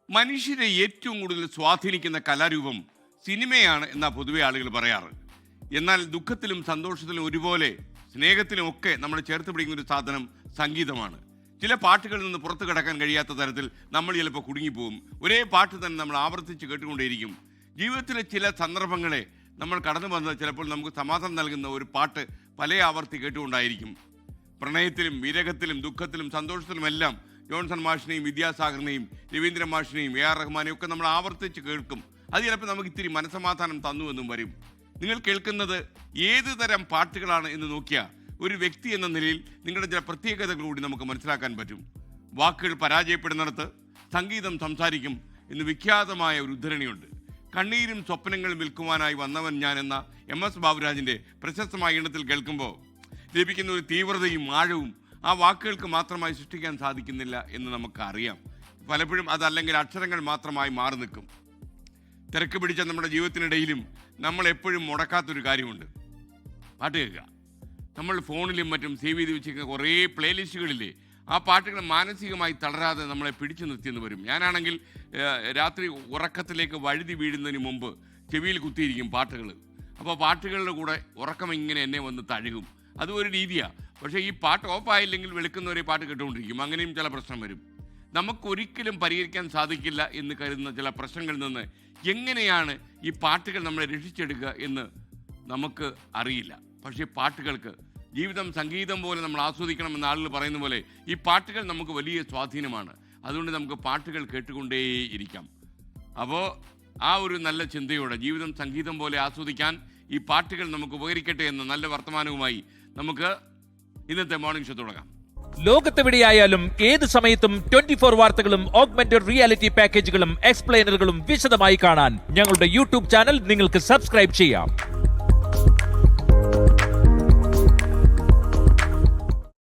മനുഷ്യരെ ഏറ്റവും കൂടുതൽ സ്വാധീനിക്കുന്ന കലാരൂപം സിനിമയാണ് എന്നാ പൊതുവെ ആളുകൾ പറയാറ്. എന്നാൽ ദുഃഖത്തിലും സന്തോഷത്തിലും ഒരുപോലെ സ്നേഹത്തിലും ഒക്കെ നമ്മൾ ചേർത്ത് പിടിക്കുന്ന ഒരു സാധനം സംഗീതമാണ്. ചില പാട്ടുകളിൽ നിന്ന് പുറത്തു കിടക്കാൻ കഴിയാത്ത തരത്തിൽ നമ്മൾ ചിലപ്പോൾ കുടുങ്ങിപ്പോവും. ഒരേ പാട്ട് തന്നെ നമ്മൾ ആവർത്തിച്ച് കേട്ടുകൊണ്ടേയിരിക്കും. ജീവിതത്തിലെ ചില സന്ദർഭങ്ങളെ നമ്മൾ കടന്നു വന്നത് ചിലപ്പോൾ നമുക്ക് സമാധാനം നൽകുന്ന ഒരു പാട്ട് പല ആവർത്തി കേട്ടുകൊണ്ടായിരിക്കും. പ്രണയത്തിലും വിരഹത്തിലും ദുഃഖത്തിലും സന്തോഷത്തിലുമെല്ലാം ജോൺസൺ മാഷിനെയും വിദ്യാസാഗറിനെയും രവീന്ദ്ര മാഷിനെയും AR റഹ്മാനെയും ഒക്കെ നമ്മൾ ആവർത്തിച്ച് കേൾക്കും. അത് ചിലപ്പോൾ നമുക്ക് ഇത്തിരി മനസ്സമാധാനം തന്നുവെന്നും വരും. നിങ്ങൾ കേൾക്കുന്നത് ഏത് തരം പാട്ടുകളാണ് എന്ന് നോക്കിയാൽ ഒരു വ്യക്തി എന്ന നിലയിൽ നിങ്ങളുടെ ചില പ്രത്യേകതകൾ കൂടി നമുക്ക് മനസ്സിലാക്കാൻ പറ്റും. വാക്കുകൾ പരാജയപ്പെടുന്നിടത്ത് സംഗീതം സംസാരിക്കും എന്ന് വിഖ്യാതമായ ഒരു ഉദ്ധരണിയുണ്ട്. കണ്ണീരും സ്വപ്നങ്ങളും വിൽക്കുവാനായി വന്നവൻ ഞാൻ എന്ന MS ബാബുരാജിൻ്റെ പ്രശസ്തമായ ഇനത്തിൽ കേൾക്കുമ്പോൾ ലഭിക്കുന്ന ഒരു തീവ്രതയും ആഴവും ആ വാക്കുകൾക്ക് മാത്രമായി സൃഷ്ടിക്കാൻ സാധിക്കുന്നില്ല എന്ന് നമുക്കറിയാം. പലപ്പോഴും അതല്ലെങ്കിൽ അക്ഷരങ്ങൾ മാത്രമായി മാറി നിൽക്കും. തിരക്ക് പിടിച്ച നമ്മുടെ ജീവിതത്തിനിടയിലും നമ്മൾ എപ്പോഴും മുടക്കാത്തൊരു കാര്യമുണ്ട്, പാട്ട് കേൾക്കുക. നമ്മൾ ഫോണിലും മറ്റും സേവ് ചെയ്ത് വെച്ചിരിക്കുന്ന കുറേ പ്ലേലിസ്റ്റുകളില്ലേ, ആ പാട്ടുകൾ മാനസികമായി തളരാതെ നമ്മളെ പിടിച്ചു നിർത്തിയെന്ന് വരും. ഞാനാണെങ്കിൽ രാത്രി ഉറക്കത്തിലേക്ക് വഴുതി വീഴുന്നതിന് മുമ്പ് ചെവിയിൽ കുത്തിയിരിക്കും പാട്ടുകൾ. അപ്പോൾ പാട്ടുകളുടെ കൂടെ ഉറക്കം ഇങ്ങനെ എന്നെ വന്ന് തഴുകും. അതും ഒരു രീതിയാണ്. പക്ഷേ ഈ പാട്ട് ഓഫായില്ലെങ്കിൽ വെളുക്കുന്നവരെ പാട്ട് കേട്ടുകൊണ്ടിരിക്കും. അങ്ങനെയും ചില പ്രശ്നം വരും. നമുക്കൊരിക്കലും പരിഹരിക്കാൻ സാധിക്കില്ല എന്ന് കരുതുന്ന ചില പ്രശ്നങ്ങളിൽ നിന്ന് എങ്ങനെയാണ് ഈ പാട്ടുകൾ നമ്മളെ രക്ഷിച്ചെടുക്കുക എന്ന് നമുക്ക് അറിയില്ല. പക്ഷേ പാട്ടുകൾക്ക് ജീവിതം സംഗീതം പോലെ നമ്മൾ ആസ്വദിക്കണമെന്ന് ആളുകൾ പറയുന്ന പോലെ ഈ പാട്ടുകൾ നമുക്ക് വലിയ സ്വാധീനമാണ്. അതുകൊണ്ട് നമുക്ക് പാട്ടുകൾ കേട്ടുകൊണ്ടേയിരിക്കാം. അപ്പോൾ ആ ഒരു നല്ല ചിന്തയോടെ ജീവിതം സംഗീതം പോലെ ആസ്വദിക്കാൻ ഈ പാട്ടുകൾ നമുക്ക് ഉപകരിക്കട്ടെ എന്ന നല്ല വർത്തമാനവുമായി നമുക്ക് ഇന്നത്തെ മോർണിംഗ് ഷോ തുടങ്ങാം. ലോകത്തെവിടെയായാലും ഏത് സമയത്തും 24 വാർത്തകളും ഓഗ്മെന്റഡ് റിയാലിറ്റി പാക്കേജുകളും എക്സ്പ്ലെയിനറുകളും വിശദമായി കാണാൻ ഞങ്ങളുടെ YouTube ചാനൽ നിങ്ങൾക്ക് സബ്സ്ക്രൈബ് ചെയ്യാം.